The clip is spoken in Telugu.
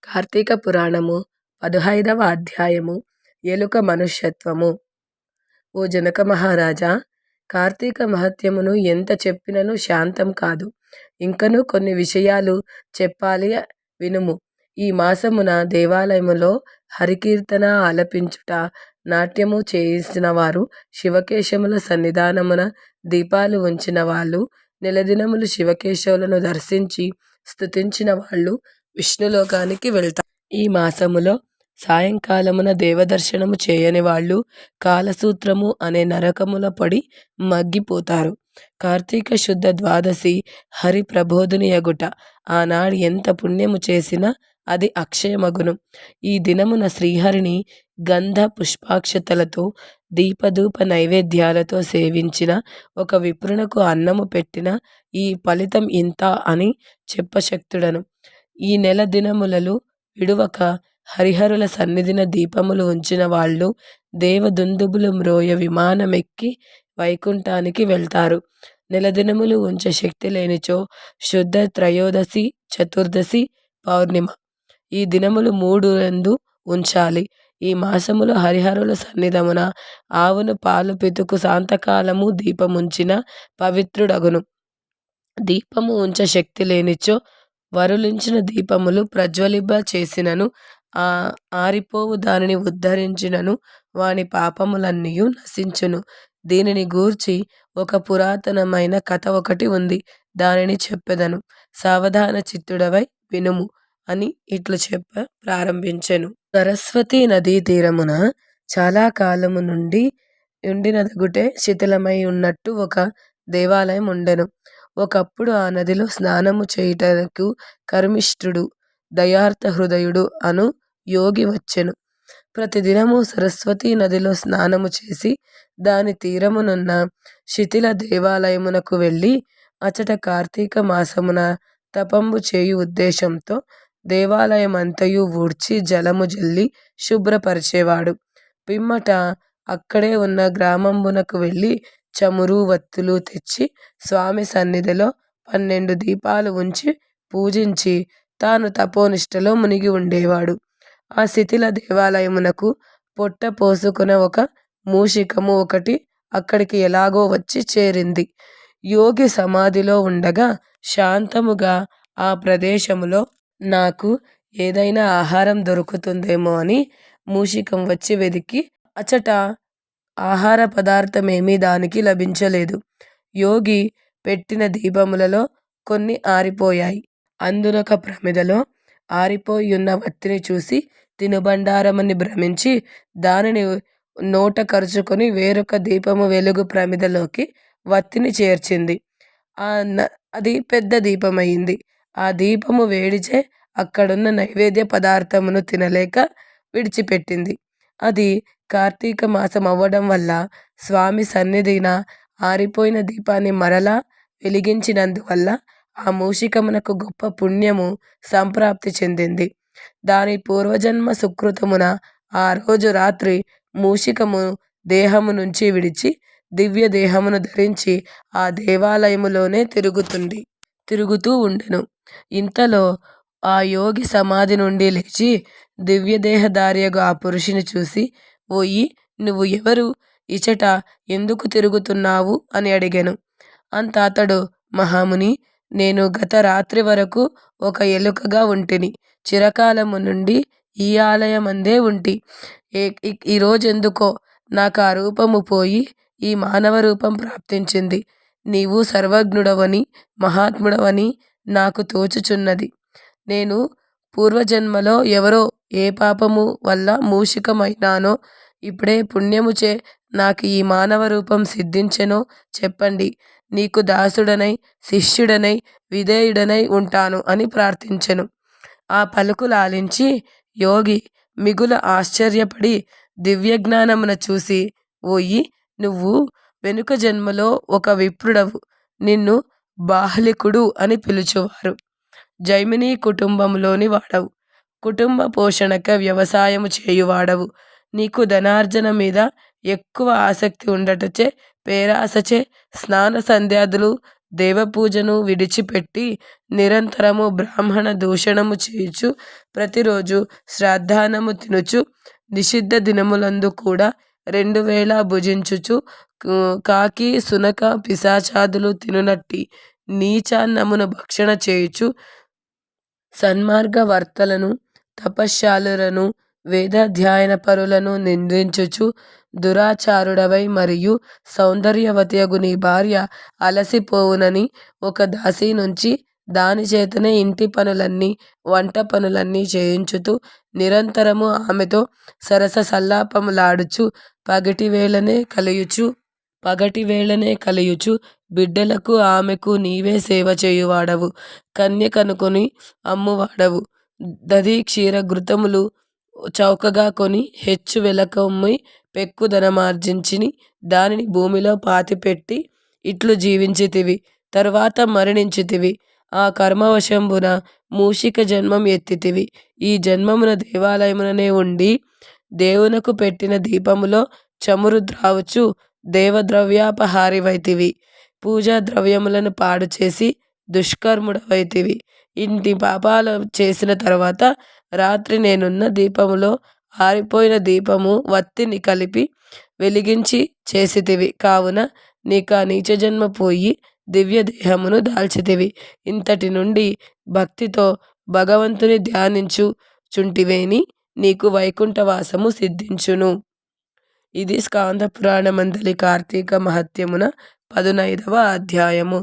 కార్తీక పురాణము 15వ అధ్యాయము ఎలుక మనుష్యత్వము. ఓ జనక మహారాజా, కార్తీక మహత్యమును ఎంత చెప్పినను శాంతం కాదు. ఇంకనూ కొన్ని విషయాలు చెప్పాలి, వినుము. ఈ మాసమున దేవాలయములో హరికీర్తన ఆలపించుట, నాట్యము చేయించిన వారు, శివకేశముల సన్నిధానమున దీపాలు ఉంచిన వాళ్ళు, నెలదినములు శివకేశవులను దర్శించి స్తుతించిన వాళ్ళు విష్ణులోకానికి వెళ్తారు. ఈ మాసములో సాయంకాలమున దేవదర్శనము చేయని వాళ్ళు కాలసూత్రము అనే నరకముల పడి మగ్గిపోతారు. కార్తీక శుద్ధ ద్వాదశి హరి ప్రబోధుని యగుట. ఆనాడు ఎంత పుణ్యము చేసినా అది అక్షయమగును. ఈ దినమున శ్రీహరిని గంధ పుష్పాక్షతలతో దీపధూప నైవేద్యాలతో సేవించిన ఒక విప్రునకు అన్నము పెట్టిన ఈ ఫలితం ఇంత అని చెప్పశక్తుడను. ఈ నెల దినములలో విడువక హరిహరుల సన్నిధిన దీపములు ఉంచిన వాళ్ళు దేవదుందుబులు మ్రోయ విమానమెక్కి వైకుంఠానికి వెళ్తారు. నెలదినములు ఉంచే శక్తి లేనిచో శుద్ధ త్రయోదశి, చతుర్దశి, పౌర్ణిమ ఈ దినములు 3 యందు ఉంచాలి. ఈ మాసములో హరిహరుల సన్నిధమున ఆవును పాలు పితుకు సాంతకాలము దీపముంచిన పవిత్రుడగును. దీపము ఉంచ శక్తి లేనిచో వరులించిన దీపములు ప్రజ్వలింప చేసినను ఆరిపోవు, దానిని ఉద్ధరించినను వాని పాపములన్నీయు నశించును. దీనిని గూర్చి ఒక పురాతనమైన కథ ఒకటి ఉంది, దానిని చెప్పెదను. సావధాన చిత్తుడవై వినుము అని ఇట్లు ప్రారంభించెను. సరస్వతీ నదీ తీరమున చాలా కాలము నుండి ఉండినదగుటే శిథిలమై ఉన్నట్టు ఒక దేవాలయం ఉండెను. ఒకప్పుడు ఆ నదిలో స్నానము చేయుటకు కర్మిష్ఠుడు, దయార్థ హృదయుడు అను యోగి వచ్చెను. ప్రతిదినము సరస్వతీ నదిలో స్నానము చేసి దాని తీరమునున్న శిథిల దేవాలయమునకు వెళ్ళి అచట కార్తీక మాసమున తపంబు చేయు ఉద్దేశంతో దేవాలయమంతయు ఊడ్చి జలము జల్లి శుభ్రపరిచేవాడు. పిమ్మట అక్కడే ఉన్న గ్రామంబునకు వెళ్ళి చమురు వత్తులు తెచ్చి స్వామి సన్నిధిలో 12 దీపాలు ఉంచి పూజించి తాను తపోనిష్టలో మునిగి ఉండేవాడు. ఆ శిథిల దేవాలయమునకు పొట్ట పోసుకున్న ఒక మూషికము ఒకటి అక్కడికి ఎలాగో వచ్చి చేరింది. యోగి సమాధిలో ఉండగా శాంతముగా ఆ ప్రదేశములో నాకు ఏదైనా ఆహారం దొరుకుతుందేమో అని మూషికం వచ్చి వెదికి అచట ఆహార పదార్థమేమీ దానికి లభించలేదు. యోగి పెట్టిన దీపములలో కొన్ని ఆరిపోయాయి. అందునొక ప్రమిదలో ఆరిపోయున్న వత్తిని చూసి తినుబండారమని భ్రమించి దానిని నోట కరుచుకొని వేరొక దీపము వెలుగు ప్రమిదలోకి వత్తిని చేర్చింది. అది పెద్ద దీపమైంది. ఆ దీపము వేడిచే అక్కడున్న నైవేద్య పదార్థమును తినలేక విడిచిపెట్టింది. అది కార్తీక మాసం అవ్వడం వల్ల స్వామి సన్నిధిన ఆరిపోయిన దీపాన్ని మరలా వెలిగించినందువల్ల ఆ మూషికమునకు గొప్ప పుణ్యము సంప్రాప్తి చెందింది. దాని పూర్వజన్మ సుకృతమున ఆ రోజు రాత్రి మూషికము దేహము నుంచి విడిచి దివ్య దేహమును ధరించి ఆ దేవాలయములోనే తిరుగుతూ ఉండెను. ఇంతలో ఆ యోగి సమాధి నుండి లేచి దివ్యదేహధారియగు ఆ పురుషుని చూసి, ఓయి, నువ్వు ఎవరు? ఇచట ఎందుకు తిరుగుతున్నావు అని అడిగెను. అంత అతడు, మహాముని, నేను గత రాత్రి వరకు ఒక ఎలుకగా ఉంటిని. చిరకాలము నుండి ఈ ఆలయమందే ఉంటి. ఈరోజెందుకో నాకు ఆ రూపము పోయి ఈ మానవ రూపం ప్రాప్తించింది. నీవు సర్వజ్ఞుడవని, మహాత్ముడవని నాకు తోచుచున్నది. నేను పూర్వజన్మలో ఎవరో ఏ పాపము వల్ల మూషికమైనానో, ఇప్పుడే పుణ్యముచే నాకు ఈ మానవ రూపం సిద్ధించెనో చెప్పండి. నీకు దాసుడనై, శిష్యుడనై, విధేయుడనై ఉంటాను అని ప్రార్థించెను. ఆ పలుకులాలించి యోగి మిగుల ఆశ్చర్యపడి దివ్యజ్ఞానమున చూసి, ఓయి, నువ్వు వెనుక జన్మలో ఒక విప్రుడవు. నిన్ను బాహ్లికుడు అని పిలుచువారు. జైమిని కుటుంబంలోని వాడవు. కుటుంబ పోషణక వ్యవసాయము చేయువాడవు. నీకు ధనార్జన మీద ఎక్కువ ఆసక్తి ఉండటచే, పేరాసచే స్నాన సంధ్యాదులు దేవపూజను విడిచిపెట్టి నిరంతరము బ్రాహ్మణ దూషణము చేయుచు ప్రతిరోజు శ్రాద్ధానము తినుచు నిషిద్ధ దినములందు కూడా 2 వేళ భుజించుచు కాకి సునక పిశాచాదులు తినునట్టి నీచాన్నమును భక్షణ చేయుచు సన్మార్గవర్తలను తపశ్శాలులను వేదాధ్యయన పరులను నిందించుచు దురాచారుడవై మరియు సౌందర్యవతియగు నీ భార్య అలసిపోవునని ఒక దాసి నుంచి దాని చేతనే ఇంటి పనులన్నీ వంట పనులన్నీ చేయించుతూ నిరంతరము ఆమెతో సరస సల్లాపములాడుచు పగటి వేళనే కలియుచు బిడ్డలకు ఆమెకు నీవే సేవ చేయువాడవు. కన్య కనుకొని అమ్మువాడవు. దధి క్షీర ఘృతములు చౌకగా కొని హెచ్చు వెలకమ్మి పెక్కుదనమార్జించిని దానిని భూమిలో పాతిపెట్టి ఇట్లు జీవించితివి. తరువాత మరణించితివి. ఆ కర్మవశంబున మూషిక జన్మం ఎత్తితివి. ఈ జన్మమున దేవాలయముననే ఉండి దేవునకు పెట్టిన దీపములో చమురు ద్రావుచు దేవద్రవ్యాపహారివైతివి. పూజా ద్రవ్యములను పాడు చేసి దుష్కర్ముడవైతివి. ఇన్ని పాపాలు చేసిన తర్వాత రాత్రి నేనున్న దీపములో ఆరిపోయిన దీపము వత్తిని కలిపి వెలిగించి చేసితివి. కావున నీకా నీచ జన్మ పోయి దివ్య దేహమును దాల్చితివి. ఇంతటి నుండి భక్తితో భగవంతుని ధ్యానించు చుంటివేని నీకు వైకుంఠవాసము సిద్ధించును. ఇది స్కాంద పురాణమందలి కార్తీక మహత్యమున 15వ అధ్యాయము.